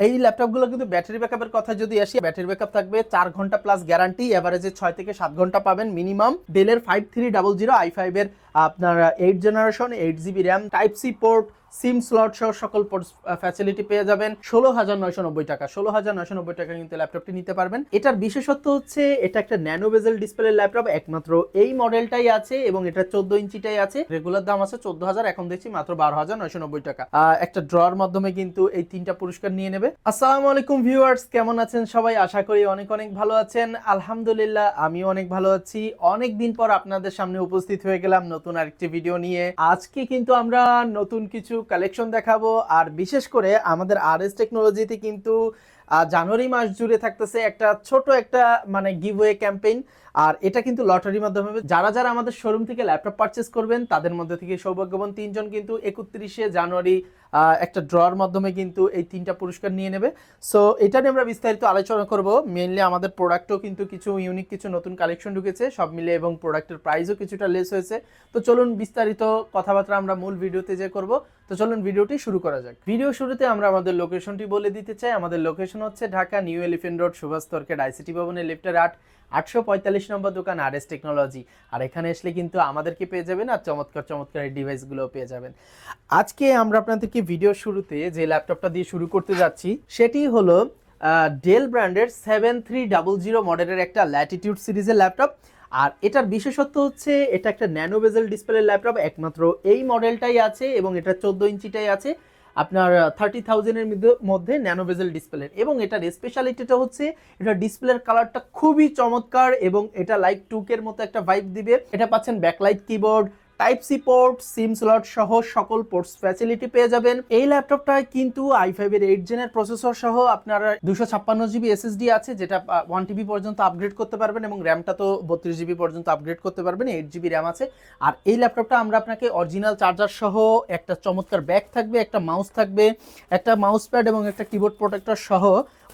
এই ল্যাপটপগুলো কিন্তু ব্যাটারি ব্যাকআপের কথা যদি আসি, ব্যাটারি ব্যাকআপ থাকবে 4 ঘন্টা প্লাস গ্যারান্টি, এভারেজে 6 থেকে 7 ঘন্টা পাবেন মিনিমাম। ডেলের 5300 i5 এর আপনার 8 generation, 8 GB RAM, type C port, SIM slot সহ সকল ফ্যাসিলিটি পেয়ে যাবেন 16,990 টাকা। 16,990 টাকা কিন্তু ল্যাপটপটি নিতে পারবেন। এটার বিশেষত্ব হচ্ছে এটা একটা ন্যানো বেজেল ডিসপ্লে ল্যাপটপ, একমাত্র এই মডেলটাই আছে এবং এটা 14 ইঞ্চিটাই আছে। রেগুলার দাম আছে 14,000, এখন দেখছি মাত্র 12,990 টাকা। একটা ড্রর মাধ্যমে কিন্তু এই 3টা পুরস্কার নিয়ে নেবে। আসসালামু আলাইকুম ভিউয়ার্স, কেমন আছেন সবাই? আশা করি অনেক অনেক ভালো আছেন। আলহামদুলিল্লাহ আমিও অনেক ভালো আছি। অনেক দিন পর আপনাদের সামনে উপস্থিত হয়ে গেলাম নতুন আরেকটি ভিডিও নিয়ে। আজকে কিন্তু আমরা নতুন কিছু কালেকশন দেখাবো, আর বিশেষ করে আমাদের আরএস টেকনোলজিতে কিন্তু জানুয়ারি মাস জুড়ে থাকতেছে একটা ছোট একটা মানে গিভওয়ে ক্যাম্পেইন। আর এটা কিন্তু লটারির মাধ্যমে যারা যারা আমাদের শোরুম থেকে ল্যাপটপ পারচেস করবেন তাদের মধ্যে থেকে সৌভাগ্যবান 3 জন কিন্তু 31শে জানুয়ারি একটা ড্রর মাধ্যমে কিন্তু এই 3টা পুরস্কার নিয়ে নেবে। সো এটা নিয়ে আমরা বিস্তারিত আলোচনা করব। মেইনলি আমাদের প্রোডাক্টও কিন্তু কিছু ইউনিক কিছু নতুন কালেকশন ঢুকেছে সব মিলে, এবং প্রোডাক্টের প্রাইসও কিছুটা লেস হয়েছে। তো চলুন বিস্তারিত কথাবার্তা আমরা মূল ভিডিওতে যে করব। তো চলুন ভিডিওটি শুরু করা যাক। ভিডিও শুরুতে আমরা আমাদের লোকেশনটি বলে দিতে চাই। আমাদের লোকেশন হচ্ছে Dhaka new elephant road, Subhash তর্কেট, আইসিটি ভবনের লিফটের 845 নম্বর দোকান আরএস টেকনোলজি। আর এখানে আসলে কিন্তু আমাদেরকে পেয়ে যাবেন, আর চমৎকার চমৎকার এই ডিভাইসগুলো পেয়ে যাবেন। আজকে আমরা আপনাদেরকে ভিডিও শুরুতে যে ল্যাপটপটা দিয়ে শুরু করতে যাচ্ছি সেটি হলো ডেল ব্র্যান্ডের 7300 মডেলের একটা ল্যাটিটিউড সিরিজের ল্যাপটপ। আর এটার বিশেষত্ব হচ্ছে এটা একটা ন্যানো বেজেল ডিসপ্লে ল্যাপটপ, একমাত্র এই মডেলটাই আছে এবং এটা 14 ইঞ্চিটাই আছে আপনার 30,000-এর মধ্যে ন্যানো বেজেল ডিসপ্লে। এবং এটার স্পেশালিটিটা হচ্ছে এটা ডিসপ্লের কালারটা খুবই চমৎকার এবং এটা লাইক টুকের মতো একটা ভাইব দিবে। এটা পাচ্ছেন backlight keyboard, type C port, SIM slot সহ সকল পোর্টস ফ্যাসিলিটি পেয়ে যাবেন। এই ল্যাপটপটায় কিন্তু i5 এর 8 জেনের প্রসেসর সহ আপনার 256 GB SSD আছে, যেটা 1 TB পর্যন্ত আপগ্রেড করতে পারবেন, এবং র্যামটা তো 32 GB পর্যন্ত আপগ্রেড করতে পারবেন। 8 GB র্যাম আছে। আর এই ল্যাপটপটা আমরা আপনাকে অরিজিনাল চার্জার সহ একটা চমৎকার ব্যাগ থাকবে, একটা মাউস থাকবে, একটা মাউস প্যাড এবং একটা কিবোর্ড প্রোটেক্টর সহ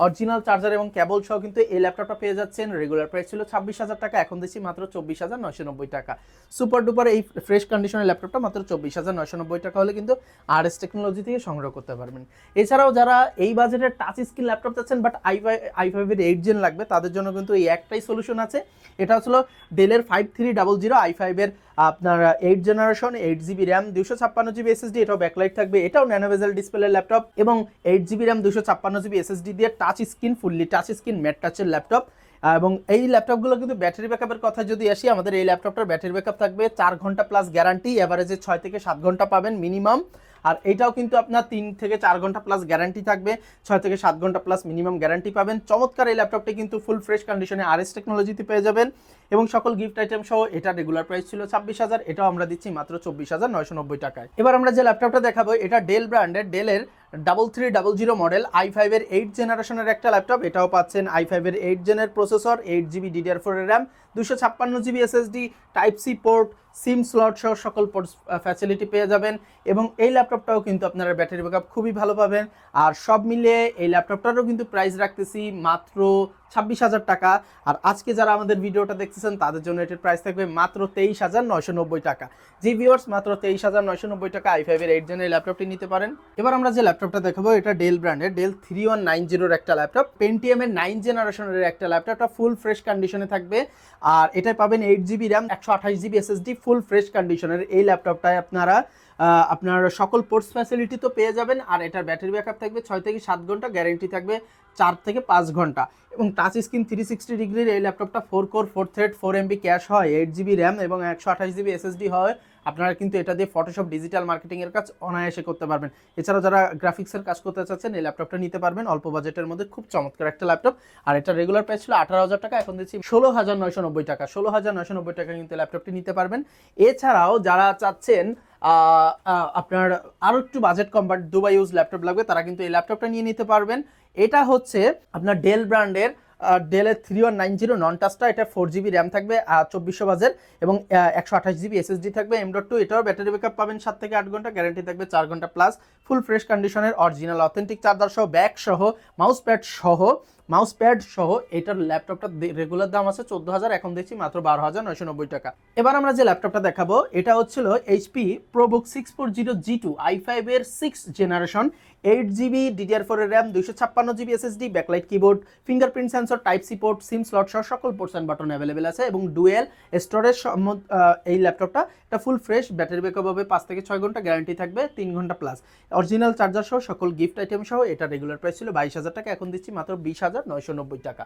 অরিজিনাল চার্জার এবং কেবল সহ কিন্তু এই ল্যাপটপটা পেয়ে যাচ্ছেন। রেগুলার প্রাইস ছিল 26,000 টাকা, এখন দিচ্ছি মাত্র 24,990 টাকা। সুপার ডুপার এই ফ্রেশ কন্ডিশনের ল্যাপটপটা মাত্র 24,990 টাকা হলে কিন্তু আরএস টেকনোলজি থেকে সংগ্রহ করতে পারবেন। এছাড়াও যারা এই বাজেটের টাচ স্ক্রিন ল্যাপটপ চাচ্ছেন বাট i5 এর 8 জেন লাগবে, তাদের জন্য কিন্তু এই একটাই সলিউশন আছে। এটা হলো ডেলের 5300 i5 এর আপনার 8 generation, 8 GB RAM, 256 GB SSD, এটাও ব্যাকলাইট থাকবে, এটাও ন্যানো বেজেল ডিসপ্লে ল্যাপটপ এবং 8 GB র্যাম, 256 GB SSD দিয়ে touch screen, fully touch screen matte টাচের ল্যাপটপ। এবং এই ল্যাপটপগুলো কিন্তু ব্যাটারি ব্যাকআপের কথা যদি আসি, আমাদের এই ল্যাপটপটার ব্যাটারি ব্যাকআপ থাকবে 4 ঘন্টা প্লাস গ্যারান্টি, এভারেজে 6 থেকে 7 ঘন্টা পাবেন মিনিমাম। আর এটাও কিন্তু আপনার 3 থেকে 4 ঘন্টা প্লাস গ্যারান্টি থাকবে, 6 থেকে 7 ঘন্টা প্লাস মিনিমাম গ্যারান্টি পাবেন। চমৎকার এই ল্যাপটপটি কিন্তু ফুল ফ্রেশ কন্ডিশনে আরএস টেকনোলজিতে পেয়ে যাবেন এবং সকল গিফট আইটেম সহ। এটা রেগুলার প্রাইস ছিল 26,000, এটাও আমরা দিচ্ছি মাত্র 24,990 টাকায়। এবার আমরা যে ল্যাপটপটা দেখাবো এটা ডেল ব্র্যান্ডের, ডেলের 3300 মডেল i5 এর 8 জেনারেশনের একটা ল্যাপটপ। এটাও পাচ্ছেন i5 এর 8 জেনের প্রসেসর, 8 GB DDR4 এর RAM, 256 GB SSD, type C port, SIM slot সহ সকল ফ্যাসিলিটি পেয়ে যাবেন। এবং এই ল্যাপটপটাও কিন্তু আপনারা ব্যাটারি ব্যাকআপ খুবই ভালো পাবেন। আর সব মিলিয়ে এই ল্যাপটপটারও কিন্তু প্রাইস রাখতেছি মাত্র 26,000 টাকা। আর আজকে যারা আমাদের ভিডিওটা দেখতেছেন তাদের জন্য এটার প্রাইস থাকবে মাত্র 23,990 টাকা। জি ভিউয়ার্স, মাত্র 23,990 টাকা i5 এর 8 জেনের ল্যাপটপটি নিতে পারেন। এবার আমরা যে ল্যাপটপটা দেখাবো এটা ডেল ব্র্যান্ডের, ডেল 3190 এর একটা ল্যাপটপ, পেন্টিয়াম এর 9 জেনারেশনের একটা ল্যাপটপটা ফুল ফ্রেশ কন্ডিশনে থাকবে। আর এটাই পাবেন 8 GB RAM, 128 GB SSD, full fresh কন্ডিশনের এই ল্যাপটপটায় আপনারা আপনার সকল পোর্টস ফ্যাসিলিটি তো পেয়ে যাবেন। আর এটার ব্যাটারি ব্যাকআপ থাকবে 6 থেকে 7 ঘন্টা, গ্যারেন্টি থাকবে 4 থেকে 5 ঘন্টা। এবং টাচ স্ক্রিন 360 ডিগ্রির এই ল্যাপটপটা 4 কোর 4 থ্রেড 4 MB ক্যাশ হয়, 8 GB র্যাম এবং 128 GB SSD হয়। আপনারা কিন্তু এটা দিয়ে ফটোশপ, ডিজিটাল মার্কেটিংয়ের কাজ অনায়াসে করতে পারবেন। এছাড়াও যারা গ্রাফিক্সের কাজ করতে চাচ্ছেন এই ল্যাপটপটা নিতে পারবেন অল্প বাজেটের মধ্যে, খুব চমৎকার একটা ল্যাপটপ। আর এটা রেগুলার প্রাইস ছিল 18,000 টাকা, এখন দিচ্ছি 16,990 টাকা। 16,990 টাকা কিন্তু ল্যাপটপটি নিতে পারবেন। এছাড়াও যারা চাচ্ছেন আপনার আরও একটু budget com but Dubai use laptop লাগবে, তারা কিন্তু এই ল্যাপটপটা নিয়ে নিতে পারবেন। এটা হচ্ছে আপনার ডেল ব্র্যান্ডের ডেলের 3190 নন টাচটা। এটা 4 GB র্যাম থাকবে, 2400 বাজের এবং 128 GB SSD থাকবে, M.2। এটাও ব্যাটারি ব্যাকআপ পাবেন 7 থেকে 8 ঘন্টা, গ্যারান্টি থাকবে 4 ঘন্টা প্লাস। ফুল ফ্রেশ কন্ডিশনের অরিজিনাল অথেন্টিক চার্জার সহ, ব্যাগ সহ, মাউস প্যাড সহ মাউস প্যাড সহ এটার ল্যাপটপটা রেগুলার দাম আছে 14,000, এখন দেখছি মাত্র 12,990 টাকা। এবার আমরা যে ল্যাপটপটা দেখাবো এটা হচ্ছিল এইচপি প্রোবুক 640G2 i5 এর 6th জেনারেশন, 8GB DDR4 এর RAM, 256GB SSD, backlight keyboard, fingerprint sensor, type C port, SIM slot সহ সকল পোর্টস অ্যান্ড বাটন অ্যাভেলেবেল আছে এবং ডুয়েল স্টোরেজ। এই ল্যাপটপটা এটা ফুল ফ্রেশ, ব্যাটারি ব্যাকআপ হবে 5 থেকে 6 ঘন্টা, গ্যারান্টি থাকবে 3 ঘন্টা প্লাস, অরিজিনাল চার্জার সহ সকল গিফট আইটেম সহ। এটা রেগুলার প্রাইস ছিল 22,000 টাকা, এখন দিচ্ছি মাত্র 20,990 টাকা।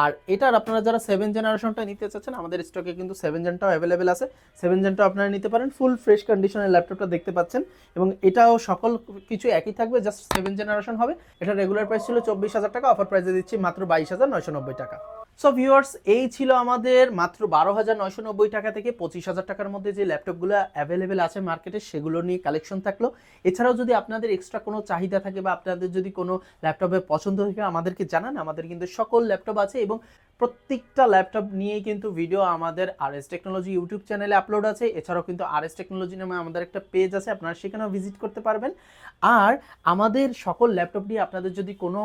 আর এটার আপনারা যারা 7 জেনারেশনটা নিতে চাচ্ছেন, আমাদের স্টকে কিন্তু 7 জেনটাও অ্যাভেলেবেল আছে, 7 জেনটাও আপনারা নিতে পারেন। ফুল ফ্রেশ কন্ডিশনের ল্যাপটপটা দেখতে পাচ্ছেন এবং এটাও সকল কিছু একই থাকবে, জাস্ট 7 জেনারেশন হবে। এটা রেগুলার প্রাইস ছিল 24,000 টাকা, অফার প্রাইসে দিচ্ছি মাত্র 22,990 টাকা। সো ভিউয়ার্স, এই ছিল আমাদের মাত্র 12,990 টাকা থেকে 25,000 টাকার মধ্যে যে ল্যাপটপগুলো অ্যাভেলেবেল আছে মার্কেটে, সেগুলো নিয়ে কালেকশন থাকলো। এছাড়াও যদি আপনাদের এক্সট্রা কোনো চাহিদা থাকে বা আপনাদের যদি কোনো ল্যাপটপের পছন্দ থাকে আমাদেরকে জানান। আমাদের কিন্তু সকল ল্যাপটপ আছে এবং প্রত্যেকটা ল্যাপটপ নিয়েই কিন্তু ভিডিও আমাদের RS টেকনোলজি ইউটিউব চ্যানেলে আপলোড আছে। এছাড়াও কিন্তু RS টেকনোলজি নামে আমাদের একটা পেজ আছে, আপনারা সেখানেও ভিজিট করতে পারবেন। আর আমাদের সকল ল্যাপটপ নিয়ে আপনাদের যদি কোনো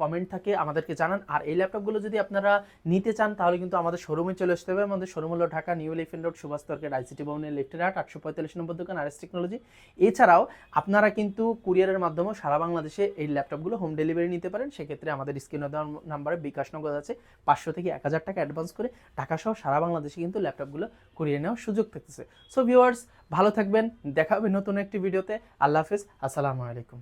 কমেন্ট থাকে আমাদেরকে জানান। আর এই ল্যাপটপগুলো যদি আপনারা নিতে চান তাহলে কিন্তু আমাদের শোরুমে চলে আসতে হবে। আমাদের শোরুম হলো ঢাকা নিউ এলিফ্যান্ট রোড, সুভাষ তর্কের ICT ভবনের লেফটের হাট, 845 নম্বর দোকান, RS টেকনোলজি। এছাড়াও আপনারা কিন্তু কুরিয়ারের মাধ্যমেও সারা বাংলাদেশে এই ল্যাপটপগুলো হোম ডেলিভারি নিতে পারেন। সেক্ষেত্রে আমাদের স্ক্রিনে দেওয়া নাম্বারে বিকাশ নগদ আছে, 500 থেকে 1,000 টাকা অ্যাডভান্স করে ঢাকা সহ সারা বাংলাদেশে কিন্তু ল্যাপটপগুলো কুরিয়ে নেওয়ার সুযোগ থাকতেছে। সো ভিউয়ার্স, ভালো থাকবেন, দেখা হবে নতুন একটি ভিডিওতে। আল্লাহ হাফেজ, আসসালামু আলাইকুম।